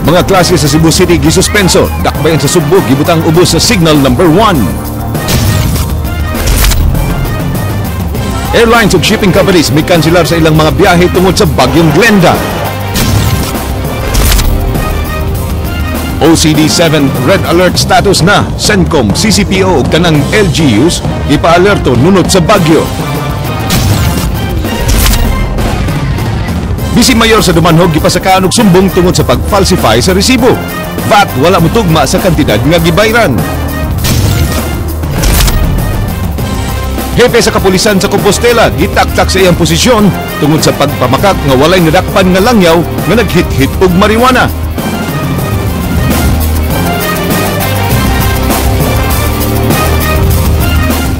Mga klase sa Cebu City gisuspenso, dakbayan sa Sugbo gibutang ubos sa signal number 1. Airlines ug shipping companies may kanselar sa ilang mga biyahe tungod sa bagyong Glenda. OCD-7 Red Alert status na. CENTCOM, CCPO ug tanang LGUs ipa-alerto nunod sa bagyo. Bisi mayor sa Dumanhog gipasakaan og sumbong tungod sa pag-falsify sa resibo. VAT wala mutugma sa kantidad nga gibayran. Hepe sa kapulisan sa Compostela gitaktak sa iyang posisyon tungod sa pagpamakak nga walay nadakpan nga langyaw nga naghit-hit og marijuana.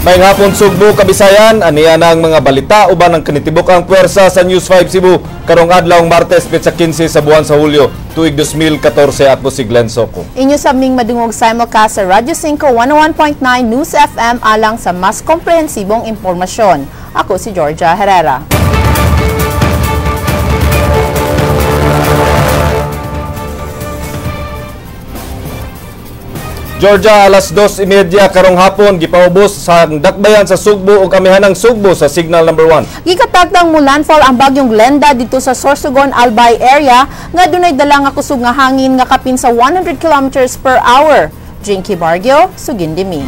May hapon Sugbo, Kabisayan, aniya ng mga balita uban ang kanitibok ang puwersa sa News 5 Cebu karong adlaw Martes petsa 15 sa buwan sa Hulyo tuig 2014 at po si Glenn Soko. Inyo sabing madungog simulcast sa Radyo 5 101.9 News FM alang sa mas komprehensibong impormasyon. Ako si Georgia Herrera. Georgia, alas 2:30 karong hapon gipaubos sa dakbayan sa Sugbo ug amihanang Sugbo sa signal number 1. Gikatagtang mo landfall ang bagyong Glenda dito sa Sorsogon, Albay area nga dunay dala nga kusog nga hangin nga kapin sa 100 kilometers per hour. Jinky Bargio, Sugindimi.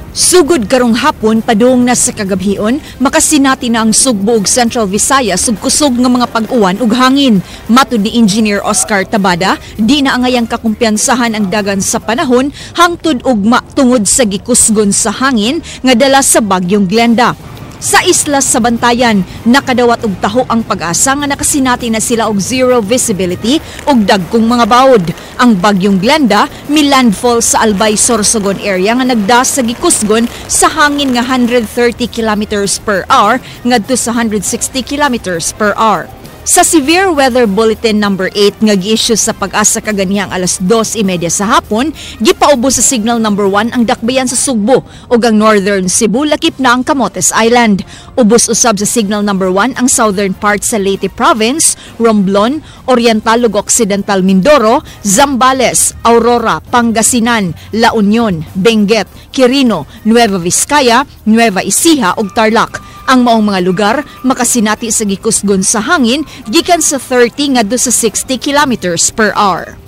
Sugod karong hapon padung na sa kagabhion, makasinati na ang Sugbo ug Central Visayas ug kusog nga mga pag-uwan ug hangin. Matud ni Engineer Oscar Tabada, di na angayang kakumpiyansahan ang dagan sa panahon hangtod ugma tungod sa gikusgon sa hangin nga dala sa bagyong Glenda. Sa isla sa Bantayan, nakadawat og taho ang pag-asa nga nakasinati na sila og zero visibility og dagkong mga bawod. Ang bagyong Glenda milandfall sa Albay Sorsogon area nga nagdas sa gikusgon sa hangin nga 130 kilometers per hour ngadto sa 160 kilometers per hour. Sa Severe Weather Bulletin number 8 nga gi-issue sa pag-asa kaganihang alas 2:30 sa hapon, gipaubos sa signal number 1 ang dakbayan sa Sugbo ug ang Northern Cebu lakip na ang Camotes Island. Ubos usab sa signal number 1 ang southern part sa Leyte Province, Romblon, Oriental ug Occidental Mindoro, Zambales, Aurora, Pangasinan, La Union, Benguet, Quirino, Nueva Vizcaya, Nueva Ecija ug Tarlac. Ang maong mga lugar makasinati sa gikusgon sa hangin gikan sa 30 ngadto sa 60 kilometers per hour.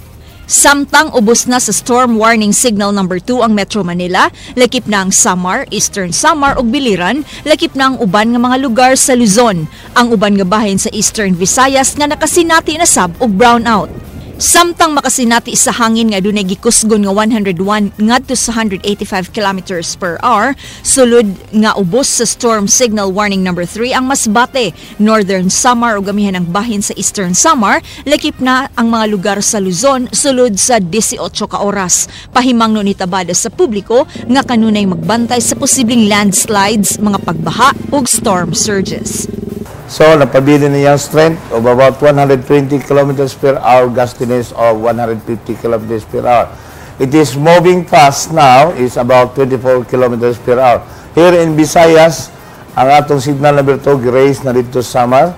Samtang ubos na sa storm warning signal number 2 ang Metro Manila, lakip na ang Samar, Eastern Samar ug Biliran, lakip na ang uban nga mga lugar sa Luzon. Ang uban nga bahin sa Eastern Visayas nga nakasinati na sab og brownout. Samtang makasinati sa hangin nga dunay gikusgon nga 101 ngadto sa 185 kilometers per hour, sulod nga ubos sa storm signal warning number 3 ang Masbate, Northern Samar ug gamihan ang bahin sa Eastern Samar, lakip na ang mga lugar sa Luzon sulod sa 18 ka oras. Pahimangno ni Tabada sa publiko nga kanunay magbantay sa posibleng landslides, mga pagbaha ug storm surges. So, napabili na yung strength of about 120 kilometers per hour, gustiness of 150 kilometers per hour. It is moving fast now, is about 24 kilometers per hour. Here in Visayas, ang atong signal number 2, raise na dito sa Samar.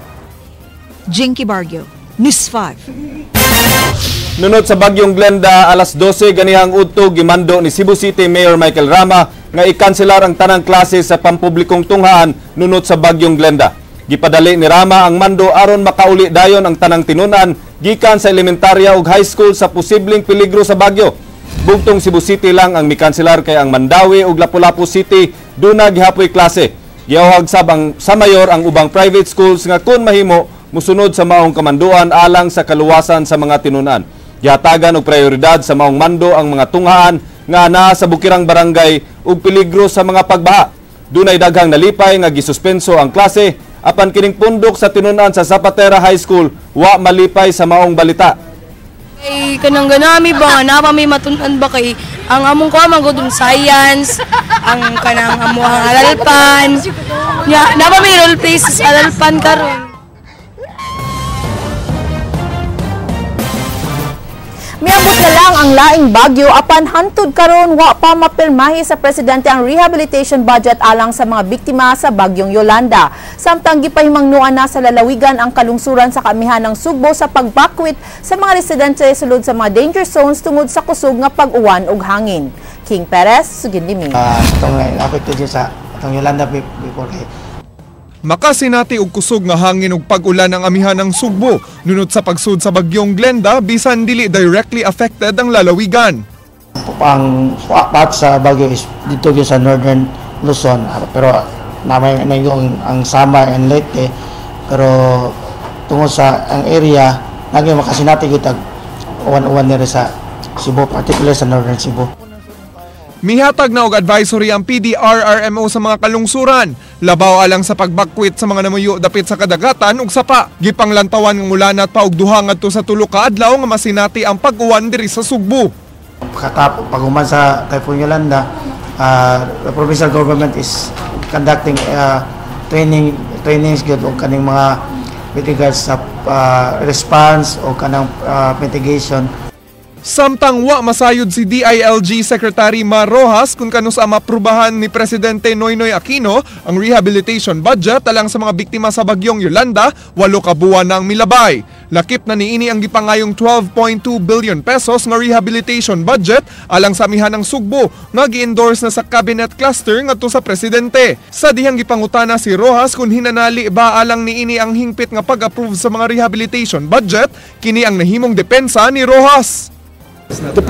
Jinky Bargio, News 5. Nunod sa bagyong Glenda, alas 12 ganihang udto gimando ni Cebu City Mayor Michael Rama nga ikanselar ang tanang klase sa pampublikong tunghaan nunod sa bagyong Glenda. Gipadali ni Rama ang mando aron makauli dayon ang tanang tinunan gikan sa elementarya ug high school sa posibleng peligro sa bagyo. Bugtong Cebu City lang ang mikanselar kay ang Mandawi ug Lapu-Lapu City duna gihapoy klase. Giawhag sab ang sa mayor ang ubang private schools nga kun mahimo musunod sa maong kamanduan alang sa kaluwasan sa mga tinunan. Gihatagan og prioridad sa maong mando ang mga tunghaan nga naa sa bukirang barangay ug peligro sa mga pagbaha. Dunay daghang nalipay nga gisuspenso ang klase. Apan kining pundok sa tinunan sa Zapatera High School, wa malipay sa maong balita. Kay kanang ganami ba nga may matunan ba kay ang among ko magudong science, ang kanang amuang alalpan. Ya, napa may role plays sa alalpan karon. Miabot na lang ang laing bagyo apan hantud karon wa pa mapirmahi sa presidente ang rehabilitation budget alang sa mga biktima sa bagyong Yolanda. Samtang gipahimangnuan na sa lalawigan ang kalungsuran sa kaamihan ng Sugbo sa pagbakwit sa mga residente sulod sa mga danger zones tungod sa kusog nga pag-uwan ug hangin. King Perez, Sugindimi. Itong affected sa itong Yolanda before kay Makasinati og kusog nga hangin ug pag-ulan ang amihan ng Sugbo nunot sa pagsud sa bagyong Glenda bisan dili directly affected ang lalawigan. Ang part sa bagyo is dito sa northern Luzon pero namay yung ang Samar and Leyte pero tungod sa ang area naging makasinati gyud uwan nire sa Cebu, particularly sa northern Cebu. Mihatag na og advisory ang PDRRMO sa mga kalungsuran, labaw alang sa pagbakwit sa mga namuyo dapit sa kadagatan ug sapa. Gipanglantawan ng mulanat pa og duha ngadto sa 3 ka adlaw nga masinati ang pag-uwan diri sa Sugbo. Paghuman sa Typhoon Yolanda, the provincial government is conducting trainings gyud og kaning mga with regards sa response o kanang mitigation. Samtang wa masayod si DILG Secretary Mar Rojas kung kanus ang maprubahan ni Presidente Noynoy Aquino ang rehabilitation budget alang sa mga biktima sa bagyong Yolanda, 8 ka buwan na ang milabay. Lakip na niini ang gipangayong 12.2 billion pesos nga rehabilitation budget alang sa amihan ng Sugbo nga gi-endorse na sa cabinet cluster ngadto sa presidente. Sa dihang gipangutana si Rojas kung hinanali ba alang niini ang hingpit nga pag-approve sa mga rehabilitation budget, kini ang nahimong depensa ni Rojas. The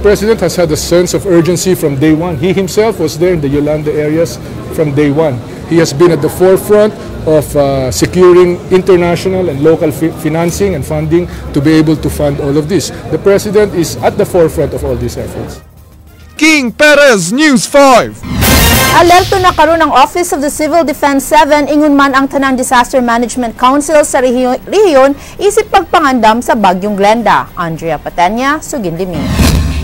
president has had a sense of urgency from day one. He himself was there in the Yolanda areas from day one. He has been at the forefront of securing international and local financing and funding to be able to fund all of this. The president is at the forefront of all these efforts. King Perez, News 5. Alerto na karon ang Office of the Civil Defense 7 ingon man ang tanang Disaster Management Council sa rehiyon isip pagpangandam sa bagyong Glenda. Andrea Patenya, Sugindimi.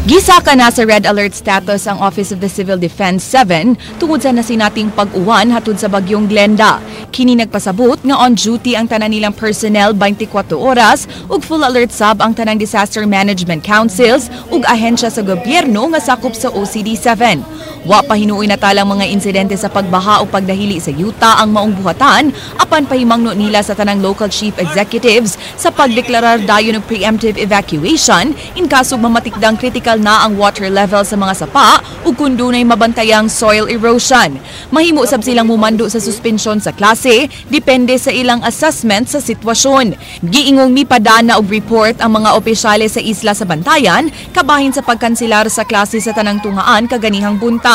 Gisaka na sa red alert status ang Office of the Civil Defense 7 tungod sa nasinating pag-uwan hatod sa bagyong Glenda. Kini nagpasabot nga on duty ang tanan nilang personnel 24 oras ug full alert sab ang tanang Disaster Management Councils ug ahensya sa gobyerno nga sakop sa OCD-7. Wa pa hinuoy natalang mga insidente sa pagbaha o pagdahili sa yuta ang maong buhatan apan pahimangno nila sa tanang local chief executives sa pagdeklarar dayon og preemptive evacuation in kaso mamatikdang critical na ang water level sa mga sapa ug kun dunay mabantayang soil erosion. Mahimo sab silang mumando sa suspensyon sa klase depende sa ilang assessment sa sitwasyon. Giingong mipadana og report ang mga opisyales sa isla sa Bantayan kabahin sa pagkanselar sa klase sa tanang tungaan kaganihang buntag.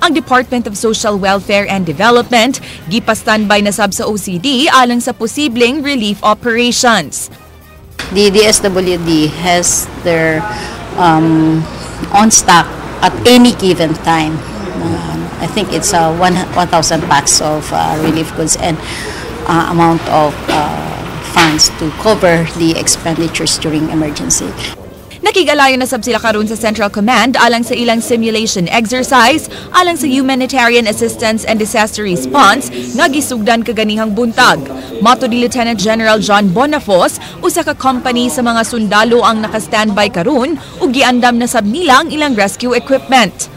Ang Department of Social Welfare and Development gipa-standby na sab sa OCD alang sa posibleng relief operations. The DSWD has their on stock at any given time. I think it's 1,000 packs of relief goods and amount of funds to cover the expenditures during emergency. Nakigalayo na sab sila karon sa Central Command alang sa ilang simulation exercise alang sa humanitarian assistance and disaster response nga gisugdan kaganihang buntag. Mato ni Lieutenant General John Bonafos, usa ka company sa mga sundalo ang naka-standby karon ug giandam na sab nila ang ilang rescue equipment.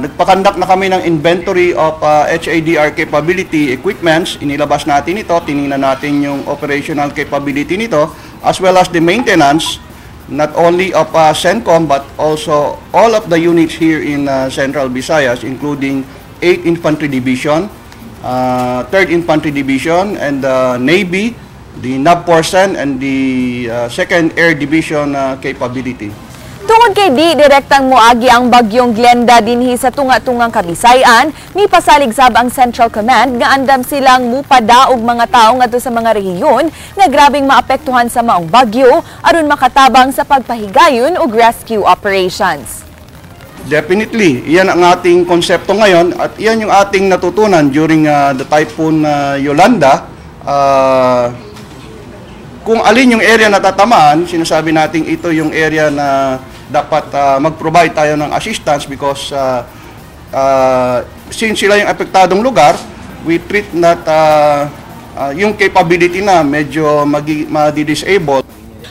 Nagpakandak na kami ng inventory of HADR capability equipments. Inilabas natin ito, tiningnan natin yung operational capability nito as well as the maintenance not only of CENTCOM but also all of the units here in Central Visayas, including 8th Infantry Division, 3rd Infantry Division, and the Navy, the NAV-4CEN, and the 2nd Air Division capability. Tungod kay di direktang moagi ang bagyong Glenda dinhi sa tunga-tungang Kabisayan, ni pasalig sab ang Central Command nga andam silang mupada og mga tawo ngadto sa mga rehiyon nga grabing maapektuhan sa maong bagyo aron makatabang sa pagpahigayon og rescue operations. Definitely, iyan ang ating konsepto ngayon at iyan yung ating natutunan during the Typhoon Yolanda. Kung alin yung area na tatamaan, sinasabi natin ito yung area na dapat mag-provide tayo ng assistance because since sila yung apektadong lugar, we treat that yung capability na medyo madi-disable.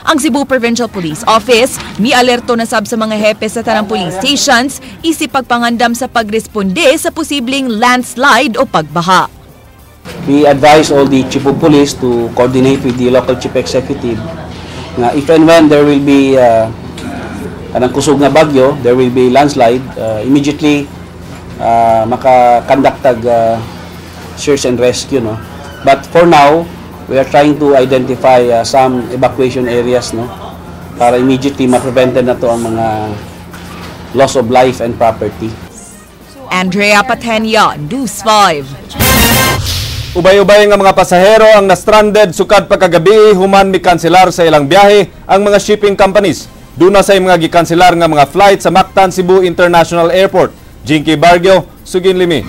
Ang Cebu Provincial Police Office mialerto na sab sa mga hepe sa tanang police stations isip pagpangandam sa pagresponde sa posibleng landslide o pagbaha. We advise all the chief of police to coordinate with the local chief executive na if and when there will be kanang kusog nga bagyo, there will be landslide, immediately maka-conduct search and rescue, no. But for now, we are trying to identify some evacuation areas, no, para immediately ma-prevented na to ang mga loss of life and property. Andrea Patenya, News 5. Ubay-ubay nga mga pasahero ang na-stranded sukad pagkagabi human mi-kanselar sa ilang biyahe ang mga shipping companies. Duna sa mga gikanselar nga mga flight sa Mactan Cebu International Airport. Jinky Bargyo, Sugin Limi.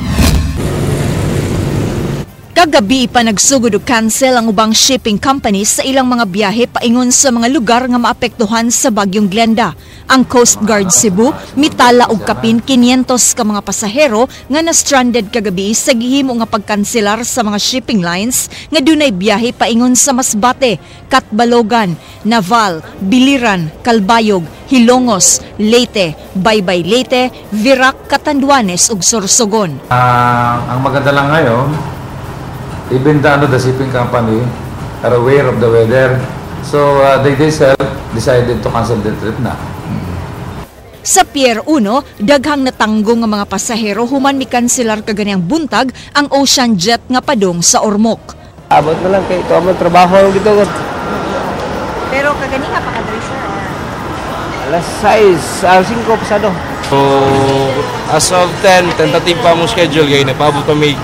Kagabi pa nagsugod og cancel ang ubang shipping companies sa ilang mga biyahe paingon sa mga lugar nga maapektuhan sa bagyong Glenda. Ang Coast Guard Cebu mitala og kapin 500 ka mga pasahero nga na-stranded kagabi sa gihimo nga pagkanselar sa mga shipping lines nga dunay biyahe paingon sa Masbate, Katbalogan, Naval, Biliran, Calbayog, Hilongos, Leyte, Baybay Leyte, Virac, Catanduanes ug Sorsogon. Ang maganda lang ngayon, even the shipping company are aware of the weather. So they decided to cancel the trip na. Sa Pier 1, daghang natanggong nga mga pasahero human mikanselar kaganiyang buntag ang Ocean Jet nga padung sa Ormoc. Abot na lang kay ito ang trabaho dito. Pero kagani ka pa kadri sir? Alas 6, 5 pasado. So as of 10, tentative pa mo schedule kay napabot pa may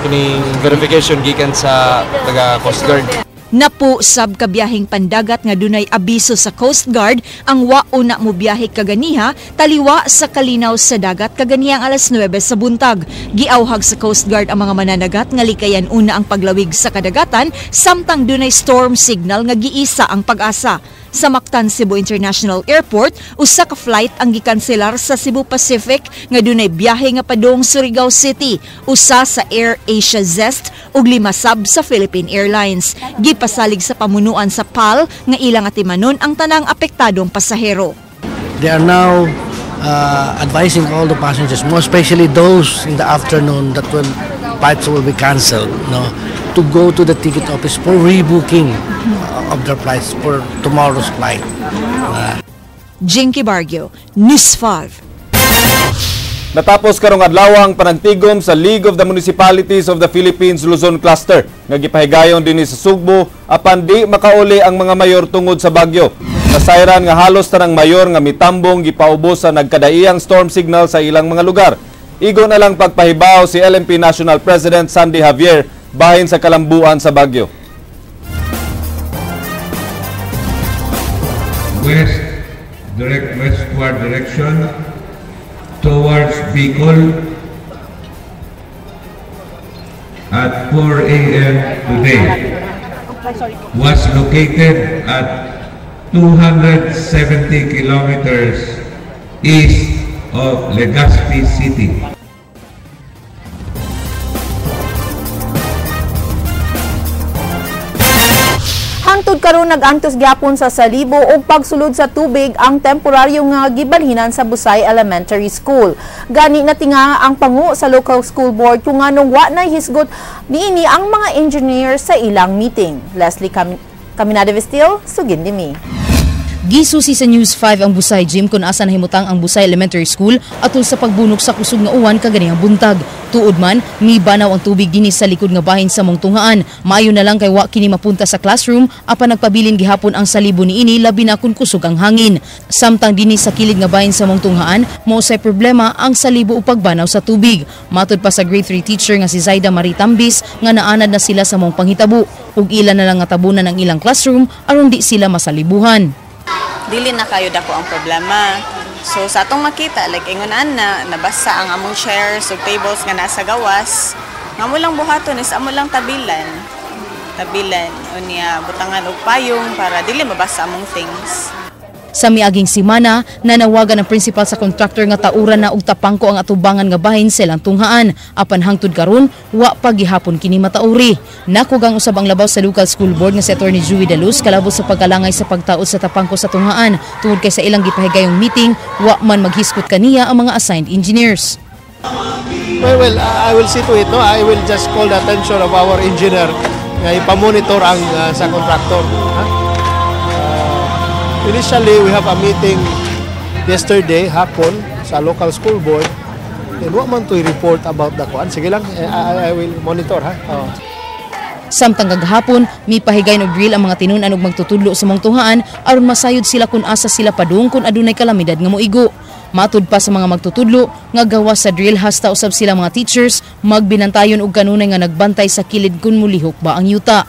kining verification gikan sa taga Coast Guard. Napu sab kabiyahing pandagat nga dunay abiso sa Coast Guard ang wauna mo biyahe kaganiha taliwa sa kalinaw sa dagat kaganihang alas 9 sa buntag. Giawhag sa Coast Guard ang mga mananagat nga likayan una ang paglawig sa kadagatan samtang dunay storm signal nga giisa ang pag-asa. Sa Mactan Cebu International Airport, usa ka flight ang gikanselar sa Cebu Pacific nga dunay biyahe nga padung Surigao City, usa sa Air Asia Zest ug 5 sab sa Philippine Airlines. Gipasalig sa pamunuan sa PAL nga ilang atimanon ang tanang apektadong pasahero. They are now advising all the passengers, more especially those in the afternoon that flights will be cancelled, no, to go to the ticket office for rebooking of their flights for tomorrow's flight. Jinky Bargyo, News 5. Natapos karong adlaw ang panagtigom sa League of the Municipalities of the Philippines Luzon Cluster nga gipahigayon dinhi sa Sugbo apan di makauli ang mga mayor tungod sa bagyo. Nasayran nga halos tanang mayor nga mitambong gipaubos sa nagkadaiyang storm signal sa ilang mga lugar. Igo na lang pagpahibaw si LMP National President Sandy Javier bahin sa kalambuan sa bagyo. Westward direction towards Bicol at 4 a.m. today was located at 270 kilometers east of Legazpi City. Hangtod karon nag-antos gyapon sa Salibo og pagsulod sa tubig ang temporaryo nga gibalhinan sa Busay Elementary School. Gani natinga ang pangu sa local school board kung anong wa na hisgot niini ang mga engineer sa ilang meeting. Leslie Caminada Vestil, Sugin Dimi. Gisusi sa News 5 ang Busay Gym kung asa nahimutang ang Busay Elementary School atol sa pagbunok sa kusog nga uwan kaganihang buntag. Tuod man, mibanaw ang tubig dinhi sa likod nga bahin sa mongtunghaan. Maayo na lang kay wa kini mapunta sa classroom apan nagpabilin gihapon ang Salibo niini labi na kun kusog ang hangin. Samtang dinhi sa kilid nga bahin sa mongtunghaan, mao say problema ang Salibo ug pagbanaw sa tubig. Matud pa sa grade 3 teacher nga si Zaida Marie Tambis nga naanad na sila sa mong panghitabo ug ilan na lang nga tabunan ang ilang classroom aron di sila masalibuhan. Dili na kayo dako ang problema. So sa atong makita, like ingunan na nabasa ang among chairs ug tables nga nasa gawas. Nga mo lang buhaton is amo lang tabilan. Tabilan unya butangan og payong para dili mabasa among things. Sa miaging simana, nanawagan ang principal sa kontraktor nga tauran na og tapangko ang atubangan nga bahin silang tunghaan. Apan hangtod karon, wa pa gihapon kini matauri. Nakugang usab ang labaw sa local school board nga si Attorney Joey Daluz kalabot sa pagkalangay sa pagtaod sa tapangko sa tunghaan. Tungod kay sa ilang gipahigayong meeting, wa man maghiskot kaniya ang mga assigned engineers. Well, I will see to it. No, I will just call the attention of our engineer nga ipamonitor ang sa contractor. Initially, we have a meeting yesterday, hapon, sa local school board. And what man to report about the kwan? Sige lang, I will monitor, ha? Samtang gagahapon, may pahigay og drill ang mga tinunan og magtutudlo sa mong tunghaan aron masayod sila kung asa sila padung kung adunay kalamidad nga moigo. Matud pa sa mga magtutudlo nga gawas sa drill hasta usab sila mga teachers magbinantayon og kanunay nga nagbantay sa kilid kun mulihok ba ang yuta.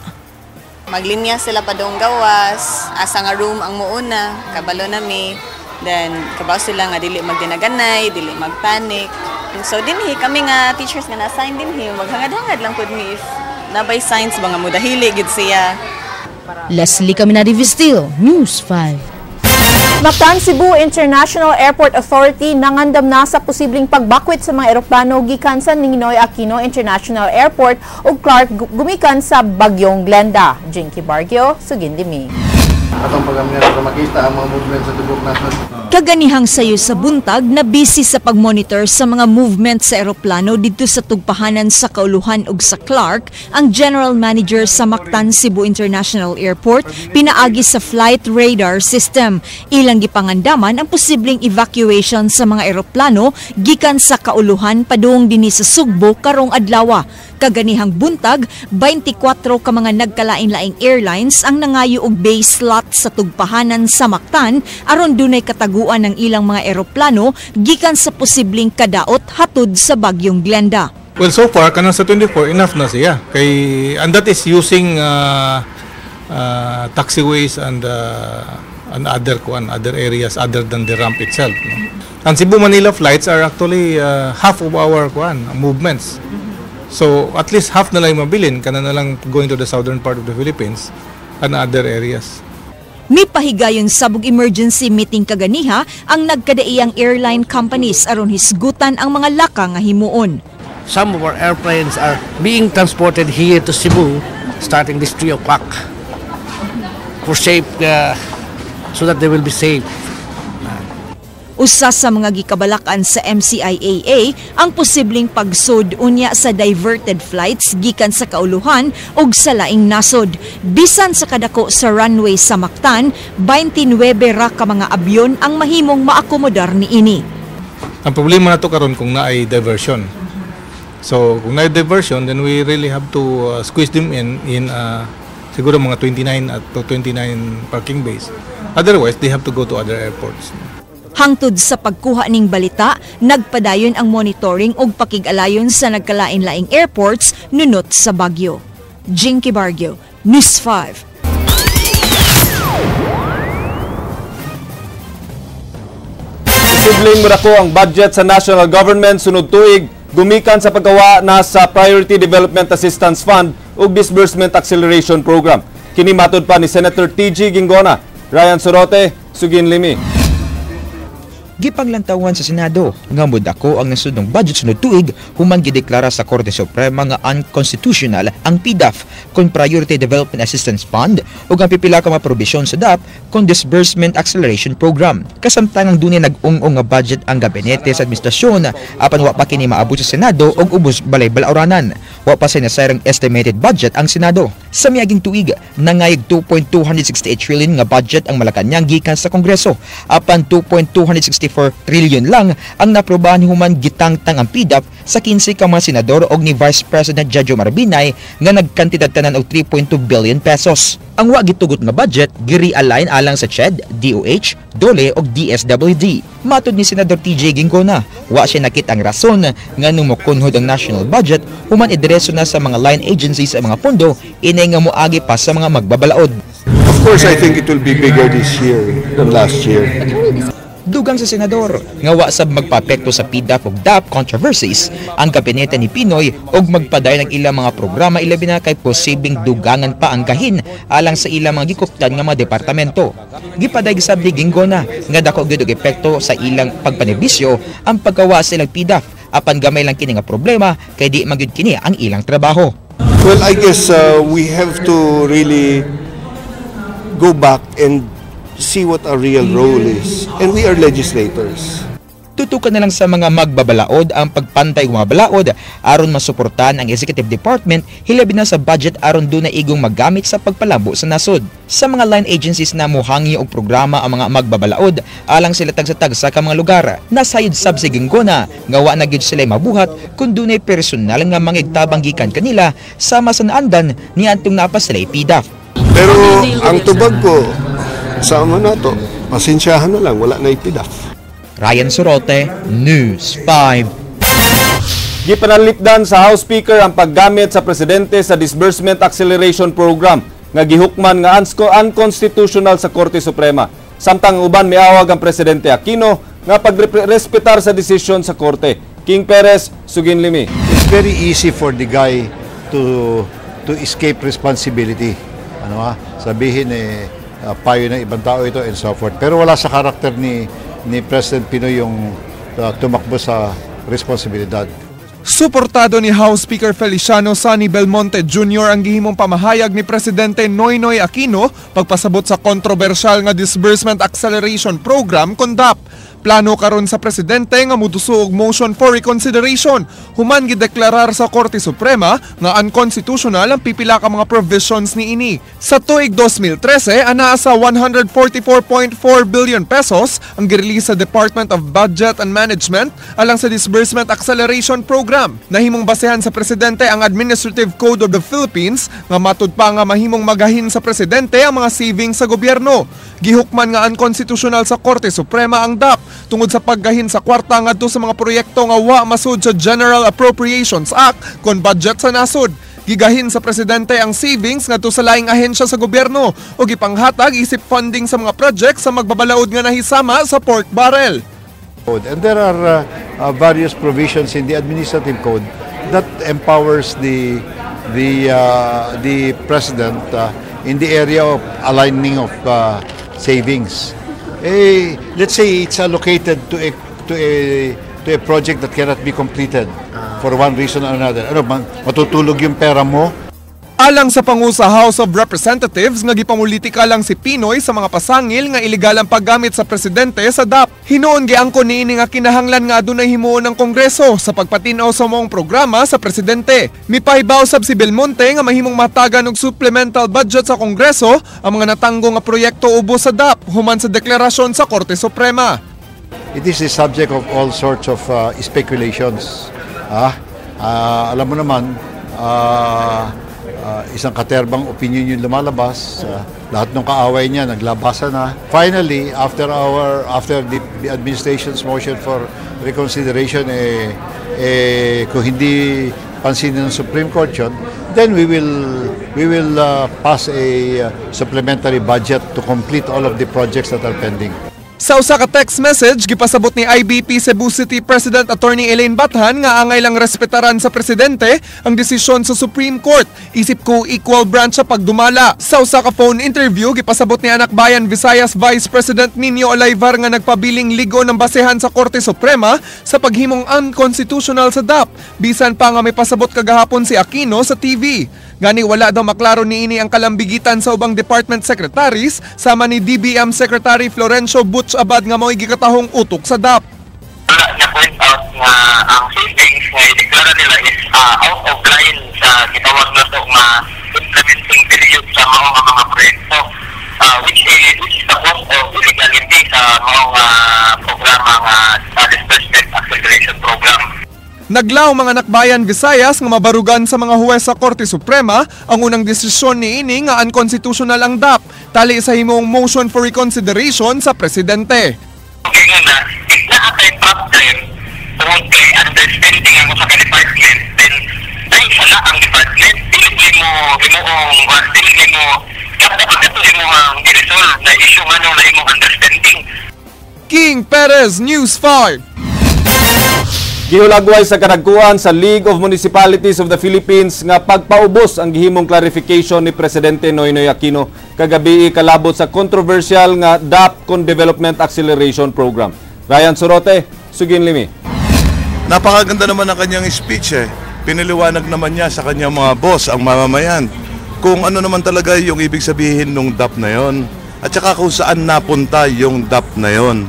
Maglinya sila pa doong gawas, asa nga room ang muuna, kabalo nami. Then, kabaw sila nga dili magdinaganay, dili magpanic. So, dinhi kami nga teachers nga na-assign dinhi, maghangad-hangad lang po mi if nabay signs, mga mudahili, gid siya. Leslie Caminadi Vistil, News 5. Mactan Cebu International Airport Authority nangandam na sa posibleng pagbakwit sa mga eroplano gikan sa Ninoy Aquino International Airport ug Clark gumikan sa Bagyong Glenda. Jinky Bargio, Sugindimi. Atong pagamihan para makita ang mga movement sa tubok natin. Kaganihang sayo sa buntag na busy sa pagmonitor sa mga movement sa eroplano dito sa tugpahanan sa Kauluhan ug sa Clark, ang General Manager sa Mactan Cebu International Airport pinaagi sa flight radar system. Ilang gipangandaman ang posibleng evacuation sa mga eroplano gikan sa Kauluhan padung dinhi sa Sugbo karong adlaw. Kaganihang buntag, 24 ka mga nagkalain-laing airlines ang nangayo og base slot sa tugpahanan sa Mactan aron dunay kataguan ng ilang mga eroplano gikan sa posibleng kadaot hatod sa Bagyong Glenda. Well, so far kanang sa 24 enough na siya kay and that is using taxiways and other areas other than the ramp itself. No? And Cebu Manila flights are actually half of our movements. So at least half na lang mabilin kana na lang going to the southern part of the Philippines and other areas. May pahigayon sabog emergency meeting kaganiha ang nagkadaiyang airline companies aron hisgutan ang mga laka nga himuon. Some of our airplanes are being transported here to Cebu starting this 3 o'clock for safe, so that they will be safe. Usa sa mga gikabalakan sa MCIAA ang posibleng pagsud unya sa diverted flights gikan sa Kauluhan ug sa laing nasod. Bisan sa kadako sa runway sa Mactan, 29 ra ka mga abyon ang mahimong maakomodar niini. Ang problema nato karon kung naay diversion. So kung naay diversion, then we really have to squeeze them in siguro mga 29 to 29 parking bays. Otherwise, they have to go to other airports. Hangtod sa pagkuha ning balita, nagpadayon ang monitoring ug pakig-alayon sa nagkalain-laing airports nunot sa Bagyo. Jinky Bargio, News 5. Posibleng murako ang budget sa national government sunod tuig gumikan sa paggawa na sa Priority Development Assistance Fund ug Disbursement Acceleration Program. Kini matud pa ni Senator TG Gingona. Ryan Sorote, Suginlimi. Gipanglantawan sa Senado nga mudako ang nasudnong budget sunod tuig human gideklara sa Korte Suprema nga unconstitutional ang PDAF kon Priority Development Assistance Fund ug ang pipila ka mga probisyon sa DAP kon Disbursement Acceleration Program. Kasamtangang dunay nag-ung-ung nga budget ang gabinete sa administrasyon apan wa pa kini maabot sa Senado ug ubos balay balaoranan. Wa pa sinasayang estimated budget ang Senado. Sa miaging tuig nangayig 2.268 trillion nga budget ang Malacañang gikan sa Kongreso apan 2.264 trillion lang ang naprobahan human gitangtang ang PDAP sa 15 ka mga senador og ni Vice President Jojo Marbinay nga nagkantidad tanan og 3.2 billion pesos. Ang wa gitugot nga budget giri-align alang sa CHED, DOH, DOLE ug DSWD. Matud ni Senador TJ Gingona, wa siya nakitang rason nga nung mokunhod ang national budget human idiretso na sa mga line agencies ang mga pondo inay nga moagi pa sa mga magbabalaod. Of course, I think it will be bigger this year than last year. Dugang sa senador nga wa sab magpaapekto sa PDAP ug DAP controversies ang gabinete ni Pinoy og magpaday ng ilang mga programa ilabi na kay posibleng dugangan pa ang gahin alang sa ilang mga gikuptan nga mga departamento. Gipaday gisab ni Ginggona nga dako gyud og epekto sa ilang pagpanebisyo ang paggawa sa ilang PDAP apan gamay lang kini nga problema kay di magyud kini ang ilang trabaho. Well, I guess we have to really go back and see what our real role is. And we are legislators. Tutukan na lang sa mga magbabalaod ang pagpantay ng mga balaod aron masuportahan ang executive department hilabi na sa budget aron doon na igong magamit sa pagpalabo sa nasod. Sa mga line agencies na muhangi og programa ang mga magbabalaod alang sila tagsa-tagsa ka mga lugar. Nasayod sab si Ginggona nga wa na gyud sila mabuhat kun dunay personal nga mangigtabang gikan kanila sama sa naandan ni antong napa sila PDAP. Pero ang tubag ko sama na to, pasensyahan na lang, wala na ipidaf. Ryan Sorote, News 5. Gipanalipdan sa House Speaker ang paggamit sa presidente sa Disbursement Acceleration Program nga gihukman nga unconstitutional sa Korte Suprema. Samtang uban miawag ang Presidente Aquino nga pagrespetar sa desisyon sa Korte. King Perez, Sugin Limi. It's very easy for the guy to escape responsibility. Sabihin payo ng ibang tao ito and so forth. Pero wala sa karakter ni President Pinoy yung tumakbo sa responsibilidad. Suportado ni House Speaker Feliciano Sonny Belmonte Jr. ang gihimong pamahayag ni Presidente Noynoy Aquino pagpasabot sa kontrobersyal nga Disbursement Acceleration Program kon DAP. Plano karon sa presidente nga muduso og motion for reconsideration human gideklarar sa Korte Suprema nga unconstitutional ang pipila ka mga provisions ni ini. Sa tuig 2013 anaa sa 144.4 billion pesos ang girelease sa Department of Budget and Management alang sa Disbursement Acceleration Program. Nahimong basehan sa presidente ang Administrative Code of the Philippines nga matud pa nga mahimong magahin sa presidente ang mga savings sa gobyerno. Gihukman nga unconstitutional sa Korte Suprema ang DAP tungod sa paggahin sa kwarta ngadto sa mga proyekto nga wa masud sa General Appropriations Act kon budget sa nasod. Gigahin sa presidente ang savings ngadto sa laing ahensya sa gobyerno o gipanghatag isip funding sa mga project sa magbabalaod nga nahisama sa pork barrel. And there are various provisions in the administrative code that empowers the president in the area of aligning of savings. Let's say it's allocated to a project that cannot be completed for one reason or another. Matutulog yung pera mo. Alang sa pangu sa House of Representatives nga gipamulitika lang si Pinoy sa mga pasangil nga ilegal ang paggamit sa presidente sa DAP. Hinuon giangkon niini nga kinahanglan nga adunay himuon ng Kongreso sa pagpatinaw sa maong programa sa presidente. Mipahibaw sab si Belmonte nga mahimong matagan og supplemental budget sa Kongreso ang mga natanggo nga proyekto ubos sa DAP human sa deklarasyon sa Korte Suprema. It is the subject of all sorts of speculations. Alam mo naman, isang katerbang opinion yung lumalabas. Lahat ng kaaway niya naglabasa na. Finally, after the administration's motion for reconsideration, kung hindi pansinin ng Supreme Court yun, then we will pass a supplementary budget to complete all of the projects that are pending. Sa usa ka text message, gipasabot ni IBP Cebu City President Attorney Elaine Bathan nga angay lang respetaran sa presidente ang desisyon sa Supreme Court. Isip ko equal branch sa pagdumala. Sa usa ka phone interview, gipasabot ni Anak Bayan Visayas Vice President Nino Olaivar nga nagpabiling ligo ng basehan sa Korte Suprema sa paghimong unconstitutional sa DAP. Bisan pa nga may pasabot kagahapon si Aquino sa TV. Gani wala daw maklaro niini ang kalambigitan sa ubang department secretaries sama ni DBM Secretary Florencio Butch Abad nga mo'y gikatahong utok sa DAP. Wala niya point out nga ang savings nga i-declara nila is out of line sa gitawag na ito nga implementing period sa mga proyekto which is the cause of illegality sa mga programa nga Disbursement Acceleration Program. Naglaw mga Nakbayan Visayas nga mabarugan sa mga huwes sa Korte Suprema ang unang desisyon ni ini nga unconstitutional ang DAP tali sa himong motion for reconsideration sa presidente. Okay nga na problem tungkol kay understanding ang sa department then ay sala ang department dili mo dapat ito mo ang i-resolve na issue nga na imong understanding. King Perez, News 5. Gihulagway sa kanagkuhan sa League of Municipalities of the Philippines nga pagpaubos ang gihimong clarification ni Presidente Noynoy Aquino kagabi kalabot sa controversial nga DAPCON Development Acceleration Program. Ryan Sorote, Sugin Limi. Napakaganda naman ang kanyang speech Piniliwanag naman niya sa kanyang mga boss, ang mamamayan, kung ano naman talaga yung ibig sabihin ng DAP na yon at saka kung saan napunta yung DAP na yon.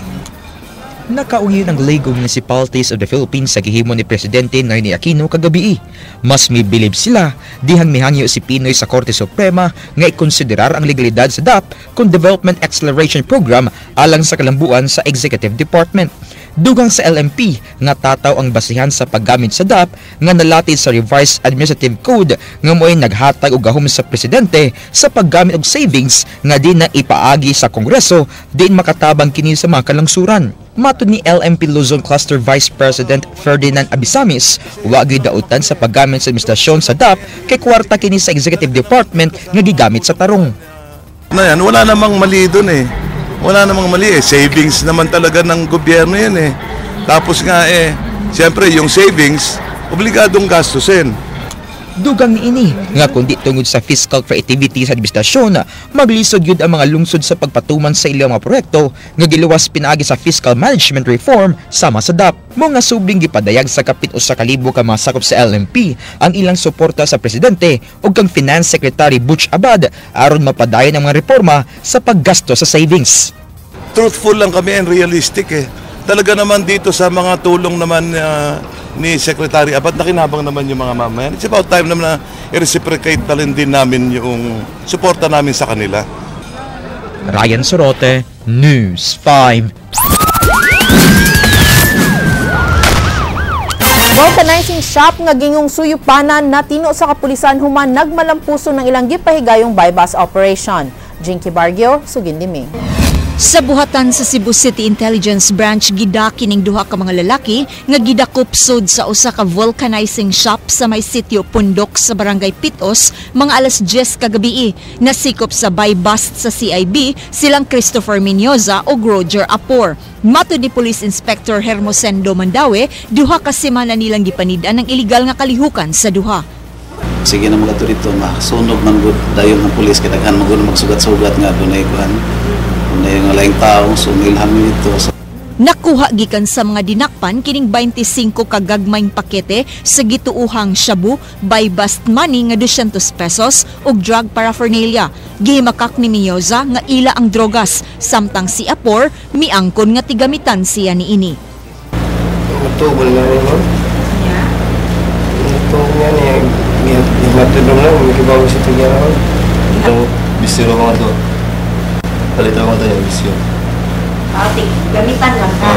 Nakauwi ng League of Municipalities of the Philippines sa gihimo ni Presidente Noynoy Aquino kagabi. Mas may bilib sila dihang mihangyo si Pinoy sa Korte Suprema nga ikonsiderar ang legalidad sa DAP kung Development Acceleration Program alang sa kalambuan sa Executive Department. Dugang sa LMP nga tataw ang basihan sa paggamit sa DAP nga nalatid sa Revised Administrative Code nga mo'y naghatag og gahom sa Presidente sa paggamit og savings nga di na ipaagi sa Kongreso diin makatabang kini sa mga kalangsuran. Matud ni LMP Luzon Cluster Vice President Ferdinand Abisamis, wagi dautan sa paggamit sa administrasyon sa DAP kay kwarta kini sa Executive Department nga gigamit sa tarong. Wala namang mali doon Wala namang mali savings naman talaga ng gobyerno yan Tapos nga siyempre yung savings, obligadong gastusin. Dugang niini nga kundi tungod sa fiscal creativity sa administrasyon, maglisod yun ang mga lungsod sa pagpatuman sa ilang mga proyekto nga giluwas pinaagi sa fiscal management reform sama sa DAP. Mga subling gipadayag sa kapit o sa kalibo ka mga sakop sa LMP ang ilang suporta sa Presidente o kang Finance Secretary Butch Abad aron mapadayon ang mga reforma sa paggasto sa savings. Truthful lang kami and realistic Talaga naman dito sa mga tulong naman ni Secretary Abad, nakinabang naman yung mga mamayan. It's about time naman na i-reciprocate na rin din namin yung suporta namin sa kanila. Ryan Sorote, News 5. Vulcanizing shop nga gingong suyupanan na tino sa kapulisan human nagmalampuso ng ilang gipahigayong bypass operation. Jinky Bargio, Sugin Limi. Sa buhatan sa Cebu City Intelligence Branch, gidaki ning duha ka mga lalaki nga gidakupsod sa usa ka vulcanizing shop sa may sitio Pundok sa Barangay Pitos mga alas 10 kagabi. Nasikop sa buy-bust sa CIB silang Christopher Minyoza o Roger Apor. Matud ni Police Inspector Hermosendo Mandawe, duha ka semana nilang gipanid-an ng illegal nga kalihukan sa duha. Sige na mga dito, masunog man gud dayon ng pulis kay daghan magud magsugat-sugat nga dunay kuan. Yung laing taong sumilham nito. Nakuha gikan sa mga dinakpan kining 25 kagagmayng pakete sa gituuhang shabu, buy-bust money nga 200 pesos ug drug paraphernalia. Gihimakak ni Minyoza nga ila ang drogas, samtang si Apor miangkon nga tigamitan siya niini. Matubol na rin mo? Yeah. Matubol nga niya. Matulong lang, may kibawa si Tigyan ako. Itong bisiro mga to. Palitan mo tayo yung bisyo. Ate, gamitan lang ka.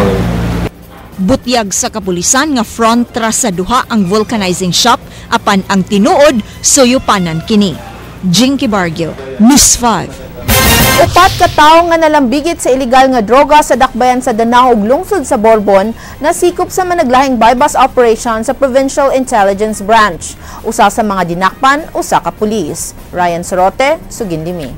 Butyag sa kapulisan nga front ra sa duha ang vulcanizing shop apan ang tinuod suyupanan kini. Jinky Bargio, News 5. Upat ka tawo nga nalambigit sa illegal nga droga sa dakbayan sa Danao ug lungsod sa Borbon nasikop sa managlahing buy-bust operation sa Provincial Intelligence Branch. Usa sa mga dinakpan, usa ka pulis. Ryan Sorote, Sugin Limi.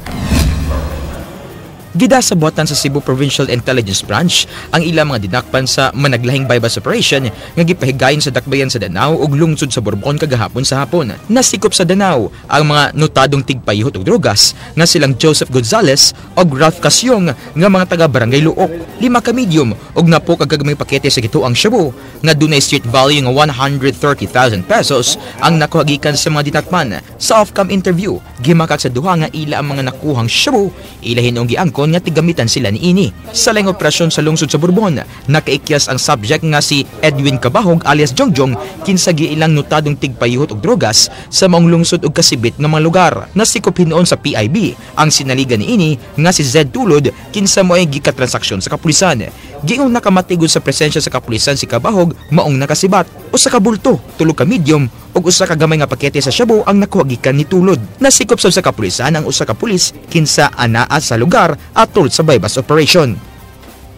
Gida sa buhatan sa Cebu Provincial Intelligence Branch ang ilang mga dinakpan sa managlahing buy-bust operation nga gipahigayon sa dakbayan sa Danao ug lungsod sa Borbon kagahapon sa hapon. Nasikop sa Danao ang mga notadong tigpayhot og drogas nga silang Joseph Gonzales ug Ralph Casyong nga mga taga Barangay Luok. 5 ka medium ug napo kagagamay pakete sa gituang shabu nga dunay street value nga 130,000 pesos ang nakuha gikan sa mga dinakpan. Sa off-cam interview, gimakak sa duha nga ila ang mga nakuhang shabu, ilahin og giangkon nga tigamitan sila ni ini. Sa laing operasyon sa lungsod sa Borbon, nakaikyas ang subject nga si Edwin Cabahog alias Jongjong kinsa giilang notadong tigpayuhot og drogas sa maong lungsod ug kasibit nga mga lugar. Nasikop hinuon sa PIB ang sinaligan ni ini nga si Zed Tulod kinsa moay gikatransaksyon sa kapulisan. Giingong nakamatigod sa presensya sa kapulisan si Cabahog maong nakasibat. Usa ka bulto, 3 ka medium ug usa ka gamay nga pakete sa shabu ang nakuha gikan ni Tulod. Nasikop sa kapulisan ang usa ka pulis kinsa anaa sa lugar atol sa buy-bust operation.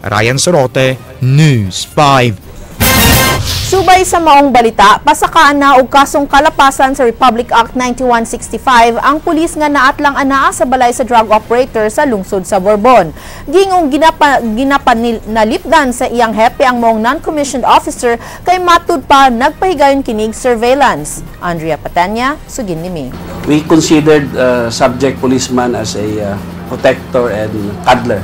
Ryan Sorote, News 5. Subay sa maong balita, pasakaan na og kasong kalapasan sa Republic Act 9165 ang pulis nga naatlang anaa sa balay sa drug operator sa lungsod sa Bourbon. Gingong nalipdan sa iyang hepe ang maong non-commissioned officer kay matud pa nagpahigayon kinig surveillance. Andrea Patanya, sugin ni May. We considered subject policeman as a protector and cuddler.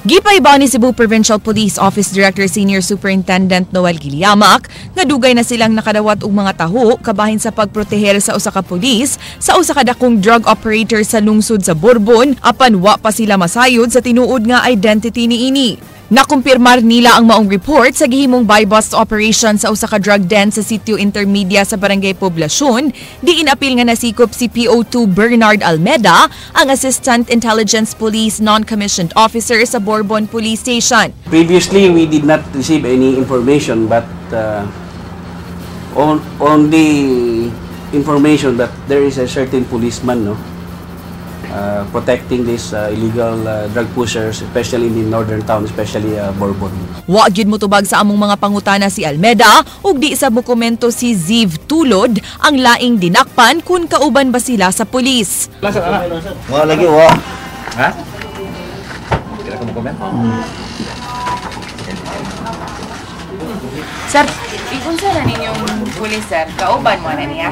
Gipaibaw ni Cebu Provincial Police Office Director Senior Superintendent Noel Guiliamac nga dugay na silang nakadawat og mga taho kabahin sa pagproteher sa usa ka pulis sa usa ka dakong drug operator sa lungsod sa Bourbon apan wa pa sila masayod sa tinuod nga identity niini. Nakumpirmar nila ang maong report sa gihimong buy-bust operation sa usa ka drug den sa Sitio Intermedia sa Barangay Poblasyon. Diin apil nga nasikop si PO2 Bernard Almeda, ang Assistant Intelligence Police Non-Commissioned Officer sa Bourbon Police Station. Previously, we did not receive any information but only information that there is a certain policeman protecting these illegal drug pushers, especially in the northern town, especially Bourbon. Wa gyud motubag sa among mga pangutana si Almeda ug di sa dokumento si Ziv Tulod ang laing dinakpan kung kauban ba sila sa pulis. Wa lagi wa. Ha? Kira ka mo comment? Sir, ikunsa na ninyong pulis, sir? Kauban mo na niya?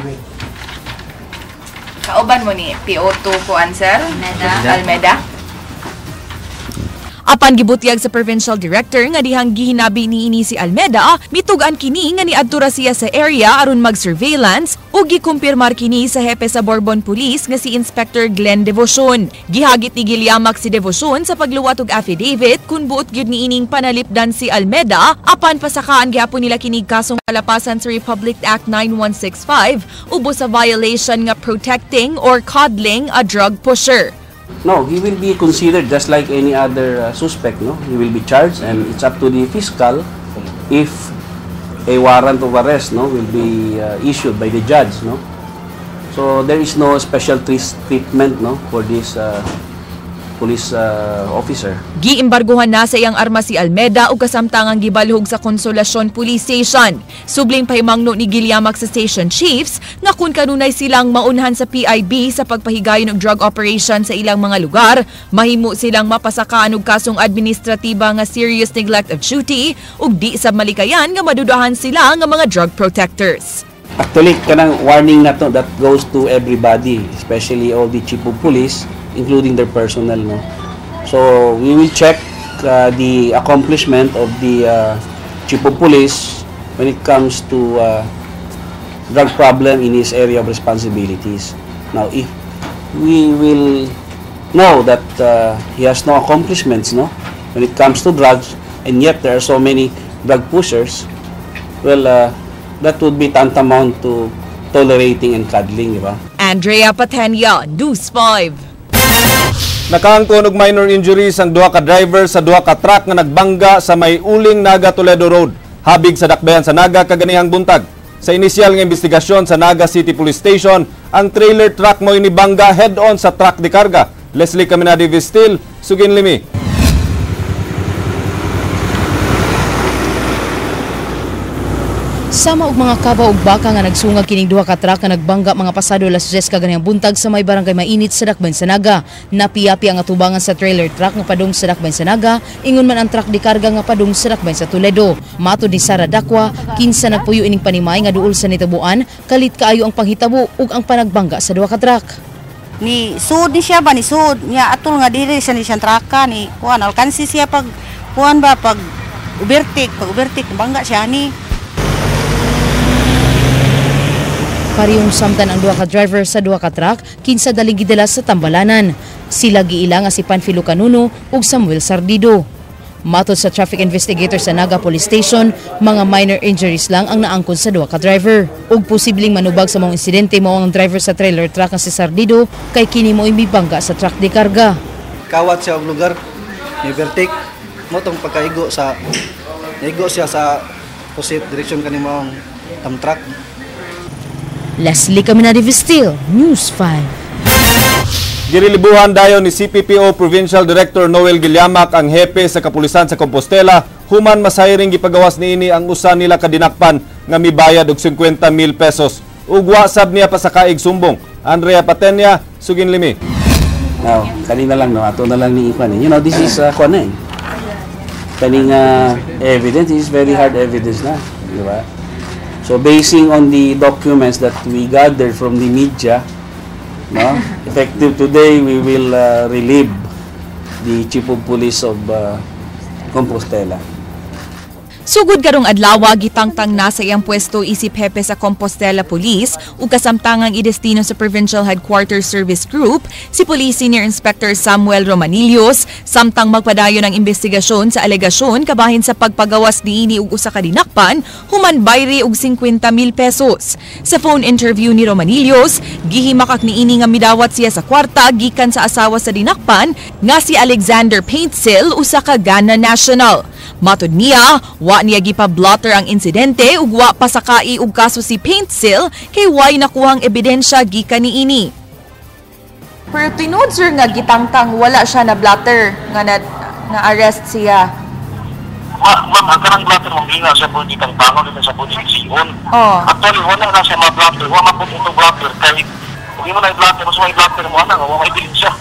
Kauban mo ni PO2 ko, sir? Almeda? Apan gibutyag sa provincial director nga dihang gihinabi niini si Almeda, mitugan kini nga niadto ra siya sa area aron mag-surveillance ug gikumpirmar kini sa hepe sa Bourbon Police nga si Inspector Glenn Devotion. Gihagit ni Guiliamac si Devotion sa pagluwat og affidavit kung buot gyud niining panalipdan si Almeda apan pasakaan gyapon nila kinig kasong kalapasan sa Republic Act 9165 ubos sa violation nga protecting or coddling a drug pusher. No, he will be considered just like any other suspect, no? He will be charged and it's up to the fiscal if a warrant of arrest, no, will be issued by the judge, no? So there is no special treatment, no, for this police officer. Giimbarguhan na sa iyang arma si Almeda ug kasamtangang gibalhog sa Consolacion Police Station. Subling pahimangno ni Guiliamac sa station chiefs nga kun kanunay silang maunhan sa PIB sa pagpahigayon og drug operation sa ilang mga lugar, mahimo silang mapasakaan og kasong administratiba nga serious neglect of duty ug di sa malikayan nga madudahan sila nga mga drug protectors. Actually, kanang warning na to that goes to everybody, especially all the chief of police, including their personnel, no. So we will check the accomplishment of the chief of police when it comes to drug problem in his area of responsibilities. Now, if we will know that he has no accomplishments, no, when it comes to drugs, and yet there are so many drug pushers, well, that would be tantamount to tolerating and cuddling, di ba? Andrea Patenya, News 5. Nakaangkon og minor injuries ang duha ka driver sa duha ka truck nga nagbangga sa may uling Naga Toledo Road, habig sa dakbayan sa Naga kaganihang buntag. Sa inisyal nga investigasyon sa Naga City Police Station, ang trailer truck mo inibangga head-on sa truck de karga. Leslie Caminadi Vistil, Sugin Limi. Sama og mga kaba ug baka nga nagsungag kining duha ka truck nga nagbangga mga pasado alas 10 kaganihang buntag sa may barangay Mainit sa Dakbayan sa Naga. Napiapi ang atubangan sa trailer truck nga padung sa Dakbayan sa Naga, ingon man ang truck di karga nga padung sa Dakbayan sa Toledo. Matod ni Sara Dakwa, kinsa nagpuyo ining panimay nga duol sa nitabuan, kalit kaayo ang panghitabo ug ang panagbangga sa duha ka truck. Ni sud ni siya ba ni sud niya atol nga dili siya ni siyang traka ni kuan alkansi siya pag kuan ba pag ubertik bangga siya ni. Parihong samtan ang duha ka driver sa duha ka truck kinsa daling gidala sa tambalanan. Sila giila nga si Panfilo Canuno ug Samuel Sardido. Matod sa traffic investigator sa Naga Police Station, mga minor injuries lang ang naangkon sa duha ka driver. Ug posibleng manubag sa mga insidente mao ang driver sa trailer truck nga si Sardido kay kini mo imibangga sa truck de karga. Kawat siya og lugar ni vertic mo tong pagkaigo sa naigo siya sa opposite direction kanimo ang truck. Leslie Caminadi Vistil, News 5. Girilibuhan dayon ni CPPO Provincial Director Noel Guiliamac ang hepe sa kapulisan sa Compostela human masahiring gipagawas niini ang usa nila kadinakpan nga mibayad og 50,000 pesos. Ug wa sab niya pa sa kaig sumbong. Andrea Patenya, Sugin Limi. Now, kanina lang no, ato na lang ni Ikwan. You know, this is kaning evidence is very hard evidence na, di ba? So basing on the documents that we gathered from the media, no, effective today we will relieve the Chief of Police of Compostela. Sugod karong adlaw gitangtang na sa iyang pwesto isip hepe sa Compostela Police ug kasamtangang idestino sa Provincial Headquarters Service Group si Police Senior Inspector Samuel Romanillos samtang magpadayon ang investigasyon sa alegasyon kabahin sa pagpagawas niini og usa ka dinakpan human bayri og 50,000 pesos. Sa phone interview ni Romanillos, gihimakak niini nga midawat siya sa kwarta gikan sa asawa sa dinakpan nga si Alexander Paintsil usa ka Ghana national. Matud niya, wa niya gipa-blotter ang insidente ug wa pasakai og kaso si Paintsil kay way nakuhang ebidensya gikan niini. Pero tinud sir nga gitangtang wala siya na blotter nga na arrest siya. Ma'am, ang karang blotter mong ginga sa po ditang tangon dito sa po Sion. Actually, wala na siya ma-blotter. Wala po itong blotter kahit kung mo na i-blotter, mas may blotter mo na, wala may bilin siya.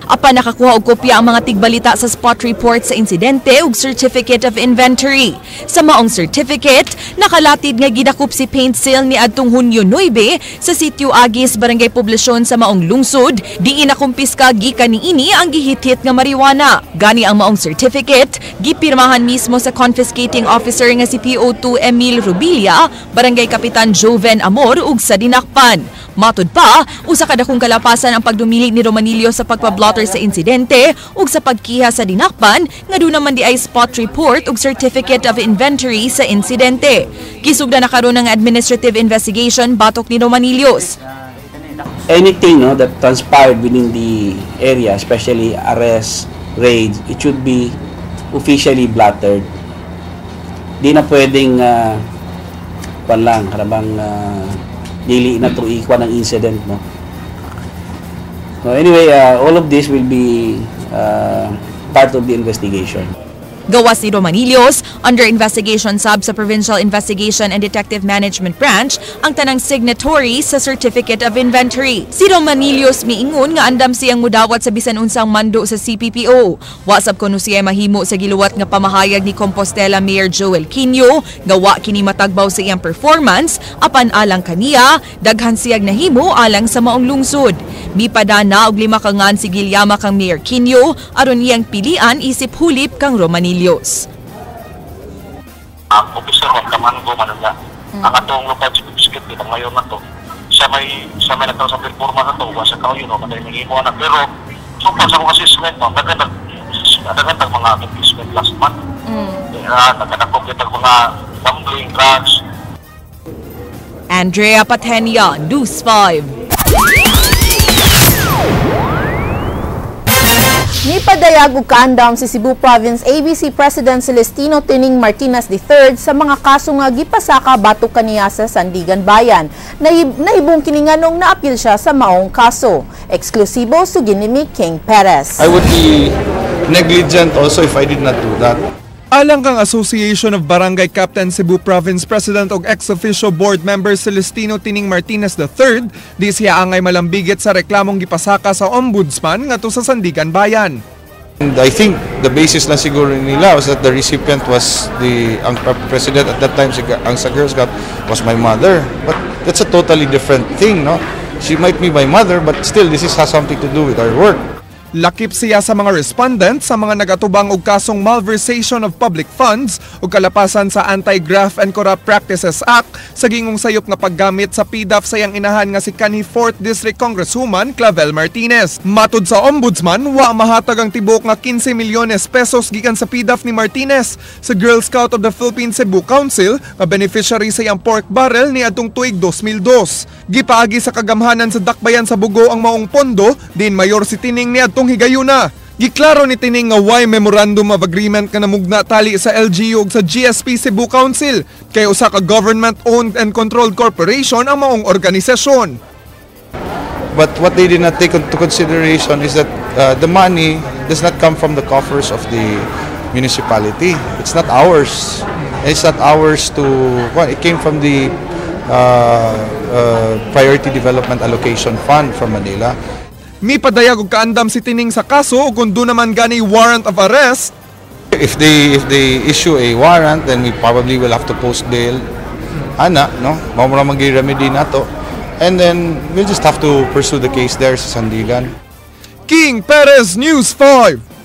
Apan nakakuha og kopya ang mga tigbalita sa spot report sa insidente ug certificate of inventory. Sa maong certificate, nakalatid nga gidakop si Paintsil ni adtong Hunyo 9 sa sitio Agis, Barangay Poblasyon sa maong lungsod, diin nakumpiska gikan niini ang gihit-hit nga marijuana. Gani ang maong certificate, gipirmahan mismo sa confiscating officer nga si PO2 Emil Rubilla, Barangay Kapitan Joven Amor ug sa dinakpan. Matud pa, usa ka dakong kalapasan ang pagdumili ni Romanillos sa pagpablotter sa insidente ug sa pagkiha sa dinakpan nga doon naman di ay spot report ug certificate of inventory sa insidente. Kisugda na karon ang administrative investigation batok ni Romanillos. Anything that transpired within the area, especially arrests, raids, it should be officially blattered. Di na pwedeng dili na to ikuha ng incident, no? So anyway, all of this will be part of the investigation. Gawas ni Romanillos, under investigation sub sa Provincial Investigation and Detective Management Branch ang tanang signatory sa Certificate of Inventory. Si Romanillos miingon nga andam siyang mudawat sa bisan unsang mando sa CPPO. Wasab kuno siya mahimo sa giluwat nga pamahayag ni Compostela Mayor Joel Quino, gawa kini matagbaw sa iyang performance, apan alang kaniya, daghan siyag nahimo alang sa maong lungsod. Mipadana og 5 ka ngan si Gilyama kang Mayor Quino aron iyang pilian isip hulip kang Romanillos. Ang officer of Kamango Manila, ang atong local chief ang ngayon na to, siya may nagkaroon sa performance na to, sa kao yun, matay nangimo na, pero so pag sa mga assessment mo, nagkatag mga assessment last month, nagkatag mga gambling, drugs. Andrea Patenya, News 5. Nipadayag og kaandam si Cebu Province ABC President Celestino Tining Martinez III sa mga kaso nga gipasaka batok kaniya sa Sandigan Bayan. Nahibong kini nganong naapil siya sa maong kaso. Eksklusibo sugin ni King Perez. I would be negligent also if I did not do that. Alang kang Association of Barangay Captain Cebu Province President og ex-officio board member Celestino Tining Martinez III, di siya angay malambigit sa reklamong gipasaka sa ombudsman ngadto sa Sandigan Bayan. And I think the basis lang siguro nila was that the recipient was ang president at that time, ang sa Girl Scout, was my mother. But that's a totally different thing, no? She might be my mother, but still this has something to do with our work. Lakip siya sa mga respondent sa mga nagatubang og kasong malversation of public funds ug kalapasan sa Anti-Graft and Corrupt Practices Act sa gingong sayop nga paggamit sa PDAF sa iyang inahan nga si kanhi 4th District Congresswoman Clavel Martinez. Matud sa ombudsman, wa mahatag ang tibok nga 15 milyones pesos gikan sa PDAF ni Martinez sa Girl Scout of the Philippine Cebu Council nga beneficiary sa iyang pork barrel ni adtong tuig 2002. Gipaagi sa kagamhanan sa dakbayan sa Bugo ang maong pondo, din mayor si Tining ni adtong higayuna. Giklaro ni Tining nga why memorandum of agreement nga namugna tali sa LGU ug sa GSP Cebu Council kay usa ka government-owned and controlled corporation ang maong organisasyon. But what they did not take into consideration is that the money does not come from the coffers of the municipality. It's not ours. It's not ours to, well, it came from the Priority Development Allocation Fund from Manila. Mi padayag og kaandam si tining sa kaso ug kun do naman gani warrant of arrest. If they issue a warrant, then we probably will have to post bail. Ana, no? Mamura magi-remedy nato. And then we'll just have to pursue the case there sa Sandigan. King Perez, News 5.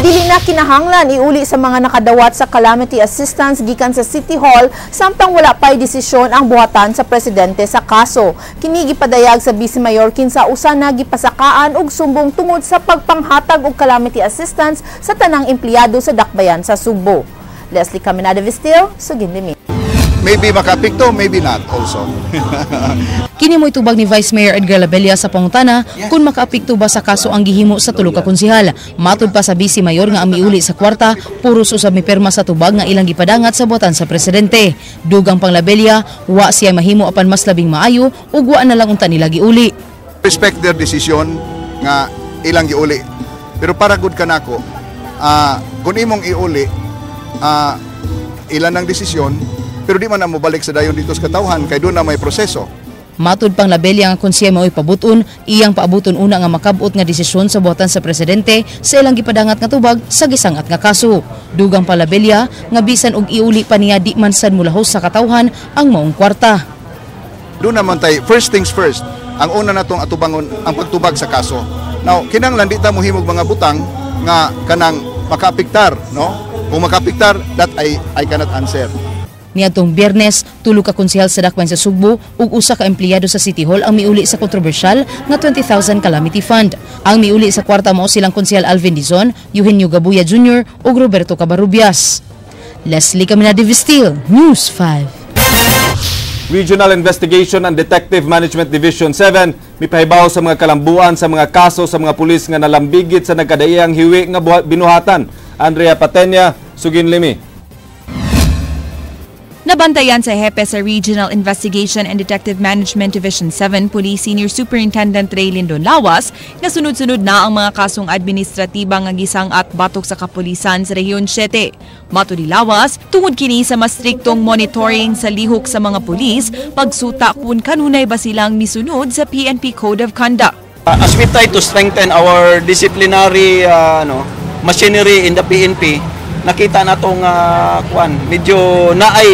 Dili na kinahanglan iuli sa mga nakadawat sa calamity assistance gikan sa City Hall samtang wala pa'y desisyon ang buhatan sa presidente sa kaso. Kini gipadayag sa Vice Mayor kinsa usa na gipasakaan og sumbong tungod sa pagpanghatag og calamity assistance sa tanang empleyado sa dakbayan sa Subo. Leslie Caminada Vistil, Sugin Limi. Maybe makapikto, maybe not also. Kini mo itubag ni Vice Mayor Edgar Labella sa pangutana kung makaapekto ba sa kaso ang gihimo sa tulo ka konsehal. Matud pa sa Vice Mayor nga ang miuli sa kwarta, puros usab mipirma sa tubag nga ilang gipadangat sa buhatan sa presidente. Dugang pang Labella, wa siya mahimo apan mas labing maayo ug wa na lang unta nila giuli. Respect their decision nga ilang giuli. Pero para good kanako, kung imong iuli, ilan ang desisyon, pero di man na mobalik sa dayon dito sa katawhan kay doon na may proseso. Matud pang Labella nga konsehe mao'y pabuton, iyang paabuton una nga makabot nga desisyon sa buhatan sa presidente sa ilang gipadangat nga tubag sa gisangat nga kaso. Dugang pa Labella nga bisan og iuli pa niya di man sad mulahos sa katawhan ang maong kwarta. Doon naman tay first things first. Ang una natong atubangon ang pagtubag sa kaso. Now, kinahanglan di ta mohimog mga butang nga kanang makaapektar, no? Kung makaapektar, that I cannot answer. Niadtong Biyernes, tulo ka konsehal sa dakbayan sa Sugbo ug usa ka empleyado sa City Hall ang miuli sa kontrobersyal nga 20,000 calamity fund. Ang miuli sa kwarta mao silang konsehal Alvin Dizon, Eugenio Gabuya Jr. ug Roberto Cabarrubias. Leslie Caminada Vistil, News 5. Regional Investigation and Detective Management Division 7 mipahibaw sa mga kalambuan sa mga kaso sa mga pulis nga nalambigit sa nagkadaiyang hiwi nga binuhatan. Andrea Patenya, Sugin Limi. Nabantayan sa hepe sa Regional Investigation and Detective Management Division 7 Police Senior Superintendent Ray Lindon Lawas na sunod-sunod na ang mga kasong administratiba nga gisang at batok sa kapulisan sa Rehiyon 7. Matud ni Lawas, tungod kini sa mas striktong monitoring sa lihok sa mga pulis, pagsuta kung kanunay ba silang misunod sa PNP Code of Conduct. As we try to strengthen our disciplinary machinery in the PNP, nakita na itong medyo naay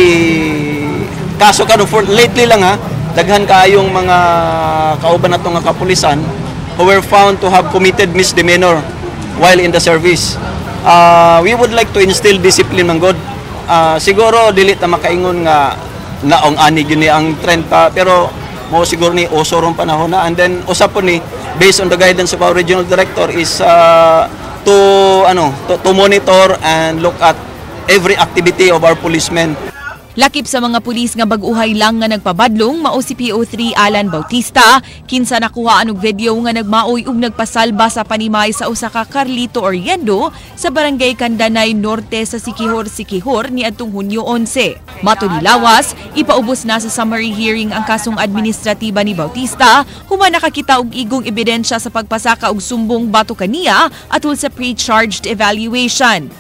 kaso karon for lately lang daghan kaayong mga kauban na itong kapulisan who were found to have committed misdemeanor while in the service. We would like to instill discipline man god. Siguro dili ta makaingon nga naong ani gyud ang trend pa, pero mo siguro ni osorong panahon na, and then usap po ni based on the guidance of our regional director is to monitor and look at every activity of our policemen. Lakip sa mga pulis nga bag-uhay lang nga nagpabadlong mao si PO3 Alan Bautista, kinsa nakuhaan og video nga nagmaoy ug nagpasalba sa panimay sa usa ka Carlito Oriendo sa Barangay Candanay Norte sa Siquijor niadtong Hunyo 11. Matud ni Lawas, ipaubos na sa summary hearing ang kasong administratiba ni Bautista, human nakakita og igong ebidensya sa pagpasaka og sumbong batok kaniya atol sa pre-charged evaluation.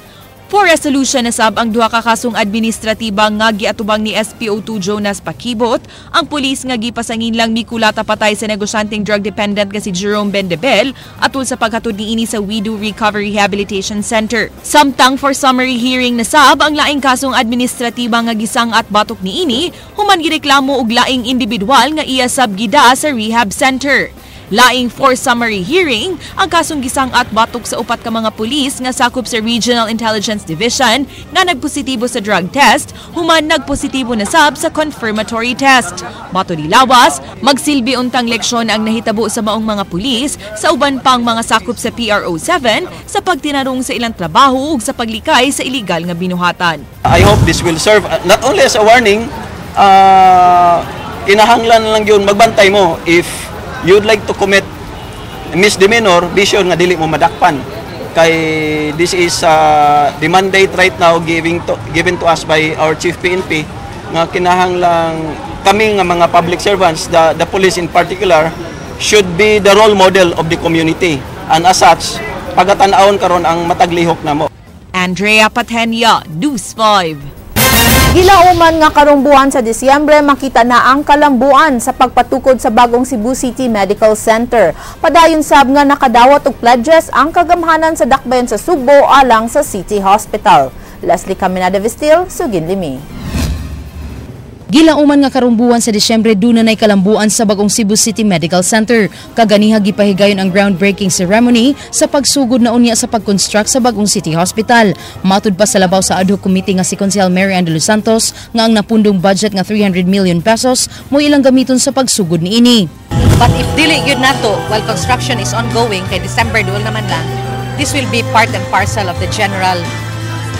For resolution na sab ang duha ka kasong administratiba nga giatubang ni SPO2 Jonas Pakibot, ang pulis nga gipasangin lang mikulata patay sa negosyanteng drug dependent nga si Jerome Bendebel atol sa paghatod niini sa Widow Recovery Rehabilitation Center. Samtang for summary hearing na sab ang laing kasong administratiba nga gisang at batok niini, human gireklamo og laing individual nga iya sab gida sa rehab center. Laing for summary hearing, ang kasong gisang at batok sa upat ka mga pulis nga sakop sa Regional Intelligence Division nga nagpositibo sa drug test, human nagpositibo na sab sa confirmatory test. Matud ni Lawas, magsilbi untang leksyon ang nahitabo sa maong mga pulis sa uban pang mga sakop sa PRO7 sa pagtinarong sa ilang trabaho ug sa paglikay sa illegal nga binuhatan. I hope this will serve not only as a warning, kinahanglan lang yun magbantay mo if you'd like to commit misdemeanor, be sure nga dili mo madakpan. Kay this is the mandate right now given to us by our Chief PNP nga kinahanglang kami nga mga public servants, the police in particular, should be the role model of the community. And as such, pagatan-awon karon ang mataglihok namo. Andrea Patenya, News 5. Gilauman nga karong buwan sa Disyembre, makita na ang kalambuan sa pagpatukod sa bagong Cebu City Medical Center. Padayon sab nga nakadawat og pledges ang kagamhanan sa dakbayan sa Subo alang sa City Hospital. Leslie Caminada Vistil, Sugin Limi. Gilauman nga karong buwan sa Disyembre dunay kalambuan sa bagong Cebu City Medical Center. Kaganiha gipahigayon ang groundbreaking ceremony sa pagsugod na unya sa pag-construct sa bagong City Hospital. Matud pa sa labaw sa ad hoc committee nga si Consel Mary Ann de los Santos nga ang napundong budget nga 300 million pesos mo ilang gamiton sa pagsugod niini. But if dili yun nato while construction is ongoing kay December duol naman lang, this will be part and parcel of the general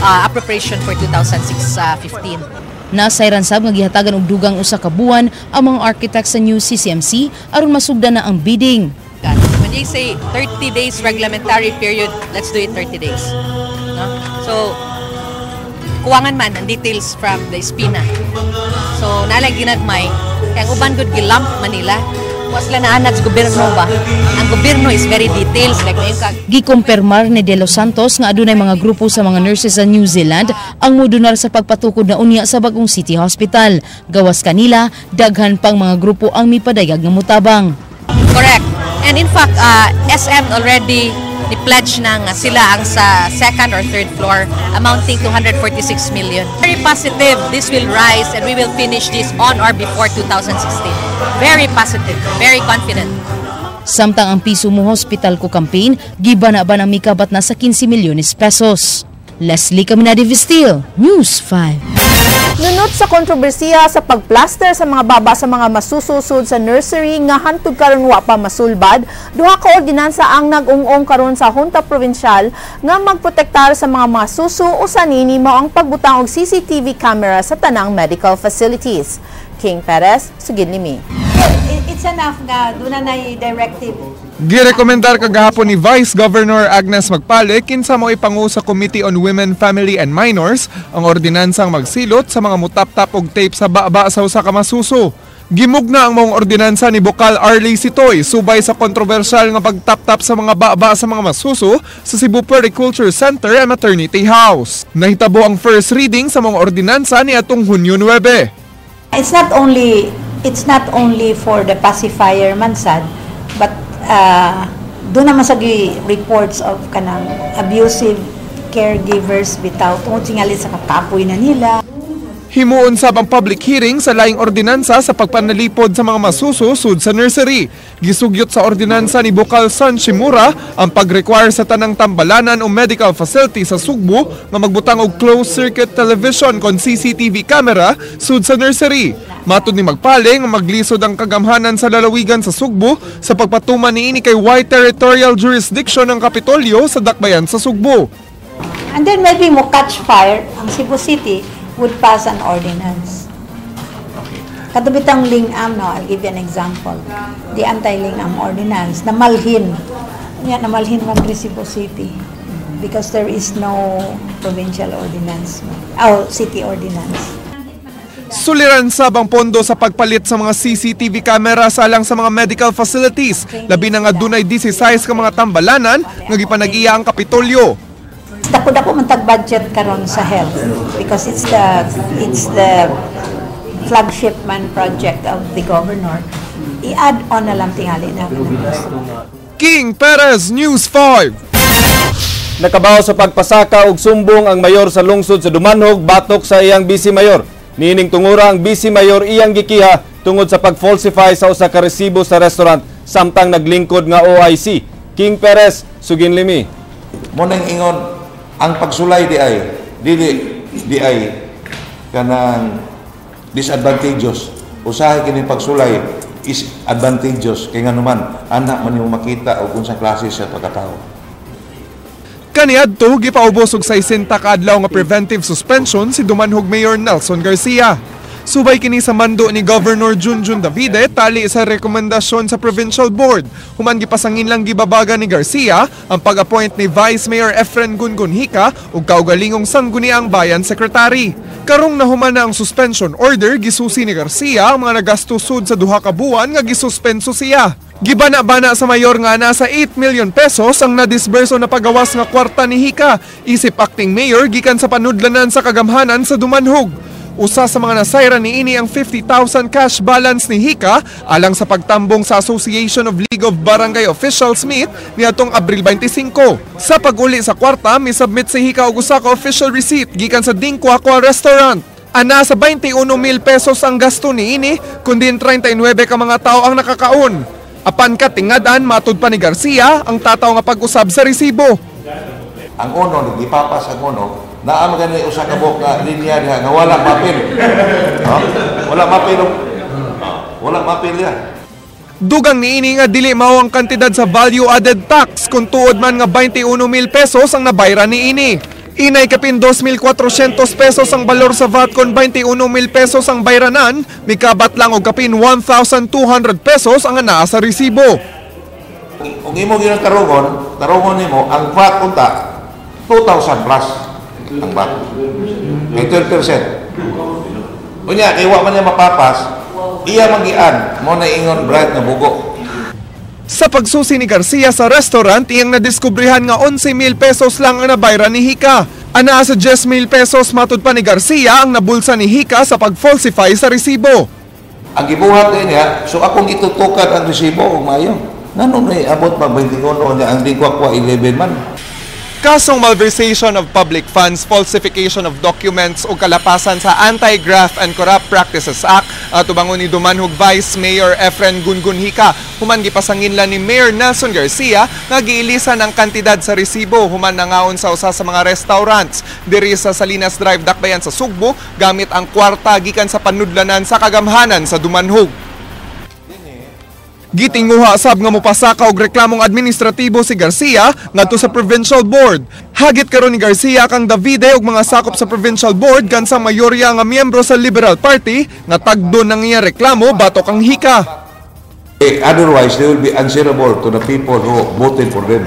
appropriation for 2016-15. Nasayran sab nga gihatagan og dugang usa ka buwan ang mga architects sa new CCMC aron masugdan na ang bidding. When you say 30 days reglementary period, let's do it 30 days. No? So, kuwangan man ang details from the SPINA. So, nalang ginagmay, kaya ang uban good gilamp Manila. Was lang naanad sa gobyerno ba? Ang gobyerno is very details. Like, Gikumpirmar ni De Los Santos nga adunay mga grupo sa mga nurses sa New Zealand ang modunar sa pagpatukod na unya sa bagong City Hospital. Gawas kanila, daghan pang mga grupo ang mipadayag nga mutabang. Correct. And in fact, SM already ni-pledge na nga sila ang sa second or third floor amounting to 146 million. Very positive, this will rise and we will finish this on or before 2016. Very positive, very confident. Samtang ang Piso Mo Hospital ko campaign, gibana ba ng mikabat na sa 15 milyones pesos. Leslie Caminada Vistil, News 5. Nunot sa kontrobersiya sa pagplaster sa mga baba sa mga masususod sa nursery nga hantod karon wa pa masulbad, duha ka ordinansa ang nag-ung-ong karon sa Junta Provincial nga magprotektar sa mga masusu o sanini mao ang pagbutang og CCTV camera sa tanang medical facilities. King Perez, Sugin Limi. It's enough na doon na directive. Girekomendar kagahapon ni Vice Governor Agnes Magpale kinsa mo ipangu sa Committee on Women, Family and Minors ang ordinansang magsilot sa mga mutap-tap og tape sa baba sa usa ka masuso. Gimugna ang mong ordinansa ni Bokal Arley Sitoy subay sa kontrobersyal nga pagtap-tap sa mga baba sa mga masuso sa Cebu Puericulture Center and Maternity House. Nahitabo ang first reading sa mga ordinansa ni atong Hunyo 9. It's not only for the pacifier man sad, but doon naman sa reports of kanang abusive caregivers bitaw tungod singali sa kakapoy na nila. Himuon sab ang public hearing sa laing ordinansa sa pagpanalipod sa mga masususud sa nursery. Gisugyot sa ordinansa ni Bokal San Shimura ang pag-require sa tanang tambalanan o medical facility sa Sugbo nga magbutang og closed-circuit television kon CCTV camera sud sa nursery. Matud ni Magpale nga maglisod ang kagamhanan sa lalawigan sa Sugbo sa pagpatuman niini kay wide territorial jurisdiction ng Kapitolyo sa dakbayan sa Sugbo. And then maybe mo catch fire ang Cebu City would pass an ordinance. Katubitang Lingam, no, I'll give you an example. The anti-Lingam ordinance, namalhin. Namalhin mag Cebu City because there is no provincial ordinance, city ordinance. Suliran sab ang pondo sa pagpalit sa mga CCTV camera alang sa mga medical facilities, labi na nga dunay 16 ka mga tambalanan nga gipanag-iya ang Kapitolyo. Dako-dako man tag-budget karon sa health because it's the flagship man project of the governor. I-add on na lang tingali na. King Perez, News 5. Nakabaw sa pagpasaka og sumbong ang mayor sa lungsod sa Dumanhog batok sa iyang vice mayor. Nining tungura ang vice mayor iyang gikiha tungod sa pag-falsify sa usa ka resibo sa restaurant samtang naglingkod nga OIC. King Perez, Sugin Limi. Mo nang ingon ang pagsulay di ay kanang disadvantageous. Usahay kini pagsulay is advantageous kay nganuman anak man yung makita og unsang klase sa pagkatao. Kaniadto gipaubos og 60 ka adlaw nga preventive suspension si Dumanhog Mayor Nelson Garcia. Subay kini sa mando ni Governor Junjun Davide tali sa rekomendasyon sa Provincial Board. Human gipasangin lang gibabaga ni Garcia ang pag-appoint ni Vice Mayor Efren Gungun Hika ug kaugalingong sangguniang bayan secretary. Karong nahuman na ang suspension order, gisusi ni Garcia ang mga nagastusod sa duha ka buwan nga gisuspenso siya. Gibana-bana sa mayor nga nasa 8 million pesos ang nadisberso na pagawas nga kwarta ni Hika, isip acting mayor gikan sa panudlanan sa kagamhanan sa Dumanhog. Usa sa mga nasayra niini ang 50,000 cash balance ni Hika alang sa pagtambong sa Association of League of Barangay Officials meet niadtong Abril 25. Sa pag-uli sa kwarta, misubmit si Hika og usa ka official receipt gikan sa Dingquaqua Restaurant. Ana sa 21,000 pesos ang gasto niini kundi 39 ka mga tao ang nakakaon. Apan katingadan matud pa ni Garcia ang tataw nga pag-usab sa resibo. Ang uno, gipapas ang uno, naam gani usa ka buok nga linya diha nga wala mapil. Wala mapil. Wala mapil ya. Dugang niini nga dili mao ang kantidad sa value added tax kung tuod man nga 21,000 pesos ang nabayran niini. Inay kapin 2,400 pesos ang balor sa VAT kon 21,000 pesos ang bayranan, mikabat lang og kapin 1,200 pesos ang naa sa resibo. Kung imo gyud tarungon nimo ang VAT unta 2,000 plus ang VAT. May 12%. Unya kay wa man niya mapapas, iya magian mo na ingon bright na bugo. Sa pagsusi ni Garcia sa restaurant, iyang nadiskubrihan nga 11,000 pesos lang ang nabayran ni Hika. Ana sa 10,000 pesos matud pa ni Garcia ang nabulsa ni Hika sa pag-falsify sa resibo. Ang gibuhat niya, so akong itutukan ang resibo og mayo. Nano na abot pa 21 niya ang Dingquaqua 11 man. Kasong malversation of public funds, falsification of documents o kalapasan sa Anti-Graft and Corrupt Practices Act at tubangon ni Dumanhog Vice Mayor Efren Gungun Hika. Human gipasangin lang ni Mayor Nelson Garcia nga giilisan ang kantidad sa resibo human nangaon sa usa sa mga restaurants diri sa Salinas Drive, Dakbayan sa Sugbo gamit ang kwarta gikan sa panudlanan sa kagamhanan sa Dumanhog. Gitinguha sab nga mopasaka og reklamong administratibo si Garcia ngadto sa Provincial Board. Hagit karon ni Garcia kang Davide og mga sakop sa Provincial Board kansa mayorya nga miyembro sa Liberal Party nga tagdo nang iya reklamo batok ang Hika. Otherwise, they will be answerable to the people who voted for them.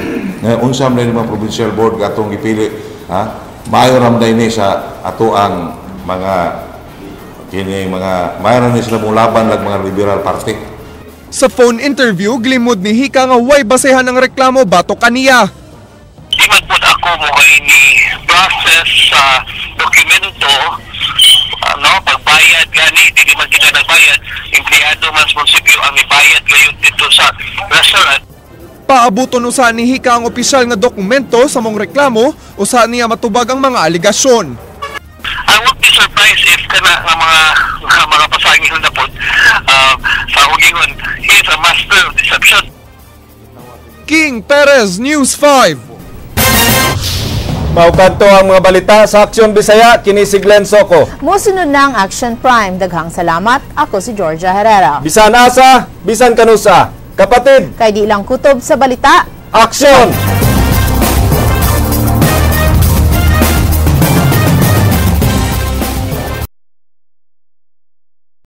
Unsam na mga Provincial Board katong gipili, mayo ramday ni sa ato ang mga kini mga mayo ni sila mong laban lag mga Liberal Party. Sa phone interview, glimod ni Hika nga way basehan ang reklamo batok kaniya. Di man po ako mo ni process sa dokumento, pagbayad gani, di man kita nagbayad, empleyado man sa munisipyo ang ibayad gayon dito sa restaurant. Paabuton usa ni Hika ang opisyal nga dokumento sa mong reklamo, usa niya matubag ang mga aligasyon. I would be surprised if kana nga mga pasangil na po sa hugingon, he is a master of deception. King Perez, News 5. Maukanto ang mga balita sa Aksyon Bisaya, kini si Glenn Soco. Musunod na ang Action Prime. Daghang salamat. Ako si Georgia Herrera. Bisan asa, bisan kanusa. Kapatid, kay di lang kutob sa balita. Aksyon!